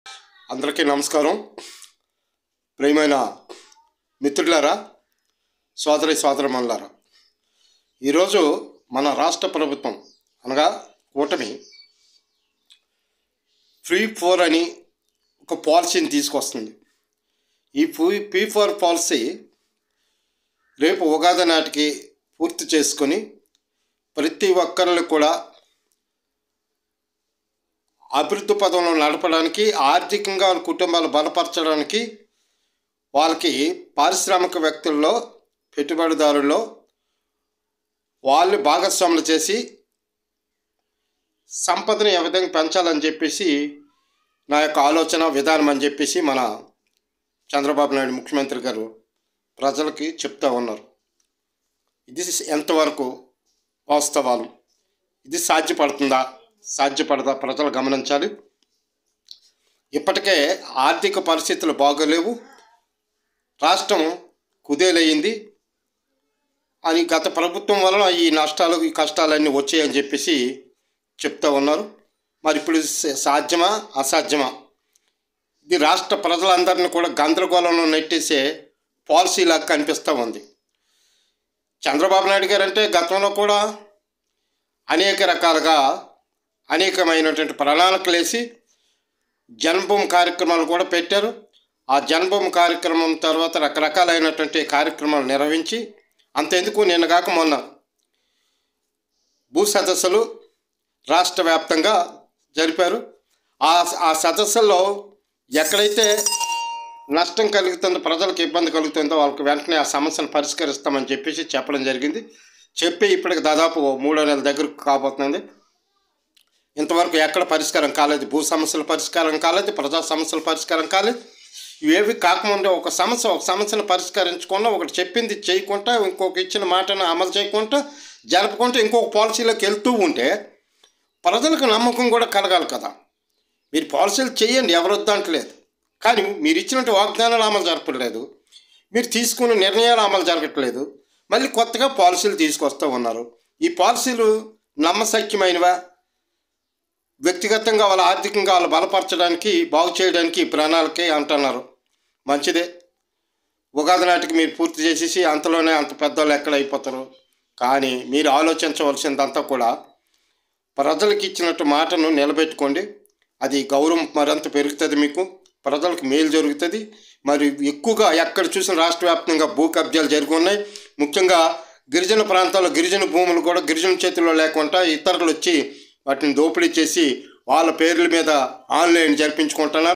అందరికీ నమస్కారం. ప్రియమైన మిత్రులారా, సోదరీమణులారా, ఈరోజు మన రాష్ట్ర ప్రభుత్వం అనగా కూటమి P4 అని ఒక పాలసీని తీసుకొస్తుంది. ఈ P4 పాలసీ రేపు ఉగాది నాటికి పూర్తి చేసుకొని ప్రతి ఒక్కరిని కూడా అభివృద్ధి పదంలో నడపడానికి, ఆర్థికంగా వాళ్ళ కుటుంబాలు బలపరచడానికి, వాళ్ళకి పారిశ్రామికవేత్తల్లో, పెట్టుబడిదారుల్లో వాళ్ళు భాగస్వాములు చేసి సంపదను ఏ విధంగా పెంచాలని చెప్పేసి నా యొక్క ఆలోచన విధానం అని చెప్పేసి మన చంద్రబాబు నాయుడు ముఖ్యమంత్రి గారు ప్రజలకి చెప్తూ ఉన్నారు. ఇది ఎంతవరకు వాస్తవాలు, ఇది సాధ్యపడదా ప్రజలు గమనించాలి. ఇప్పటికే ఆర్థిక పరిస్థితులు బాగోలేవు, రాష్ట్రం కుదేలయ్యింది అని గత ప్రభుత్వం వలన ఈ నష్టాలు, ఈ కష్టాలన్నీ వచ్చాయని చెప్పేసి చెప్తూ ఉన్నారు. మరి ఇప్పుడు సాధ్యమా అసాధ్యమా? ఇది రాష్ట్ర ప్రజలందరినీ కూడా గందరగోళంలో నెట్టేసే పాలసీలాగా కనిపిస్తూ ఉంది. చంద్రబాబు నాయుడు గారు అంటే గతంలో కూడా అనేక రకాలుగా అనేకమైనటువంటి ప్రణాళికలు వేసి జన్మభూమి కార్యక్రమాలు కూడా పెట్టారు. ఆ జన్మభూమి కార్యక్రమం తర్వాత రకరకాలైనటువంటి కార్యక్రమాలు నిర్వహించి, అంతెందుకు నిన్న కాక మొన్న భూ సదస్సులు రాష్ట్ర వ్యాప్తంగా జరిపారు. ఆ సదస్సుల్లో ఎక్కడైతే నష్టం కలుగుతుందో, ప్రజలకు ఇబ్బంది కలుగుతుందో వాళ్ళకి వెంటనే ఆ సమస్యను పరిష్కరిస్తామని చెప్పేసి చెప్పడం జరిగింది. చెప్పి ఇప్పటికి దాదాపు 3 నెలల దగ్గరకు కాబోతుంది. ఇంతవరకు ఎక్కడ పరిష్కారం కాలేదు. భూ సమస్యల పరిష్కారం కాలేదు, ప్రజా సమస్యల పరిష్కారం కాలేదు. ఇవేవి కాకముందే ఒక సమస్యను పరిష్కరించకుండా, ఒకటి చెప్పింది చేయకుండా, ఇంకొక ఇచ్చిన మాటను అమలు చేయకుండా, జరపకుండా ఇంకొక పాలసీలోకి వెళ్తూ ఉంటే ప్రజలకు నమ్మకం కూడా కలగాలి కదా. మీరు పాలసీలు చేయండి, ఎవరు వద్దంటలేదు, కానీ మీరు ఇచ్చినట్టు వాగ్దానాలు అమలు జరపట్లేదు, మీరు తీసుకున్న నిర్ణయాలు అమలు జరగట్లేదు. మళ్ళీ కొత్తగా పాలసీలు తీసుకొస్తూ ఉన్నారు. ఈ పాలసీలు నమ్మశక్యమైనవా? వ్యక్తిగతంగా వాళ్ళ ఆర్థికంగా వాళ్ళు బలపరచడానికి, బాగు చేయడానికి ప్రణాళికే అంటున్నారు. మంచిదే, ఉగాది నాటికి మీరు పూర్తి చేసేసి అంతలోనే అంత పెద్దవాళ్ళు ఎక్కడ అయిపోతారు. కానీ మీరు ఆలోచించవలసిందంతా కూడా ప్రజలకు ఇచ్చినట్టు మాటను నిలబెట్టుకోండి. అది గౌరవం మరింత పెరుగుతుంది, మీకు ప్రజలకు మేలు జరుగుతుంది. మరి ఎక్కువగా ఎక్కడ చూసిన రాష్ట్ర వ్యాప్తంగా భూ కబ్జాలు జరిగి ఉన్నాయి. ముఖ్యంగా గిరిజన ప్రాంతాల్లో గిరిజన భూములు కూడా గిరిజన చేతుల్లో లేకుండా ఇతరులు వచ్చి వాటిని దోపిడీ చేసి వాళ్ళ పేర్ల మీద ఆన్లైన్ జరిపించుకుంటున్నారు.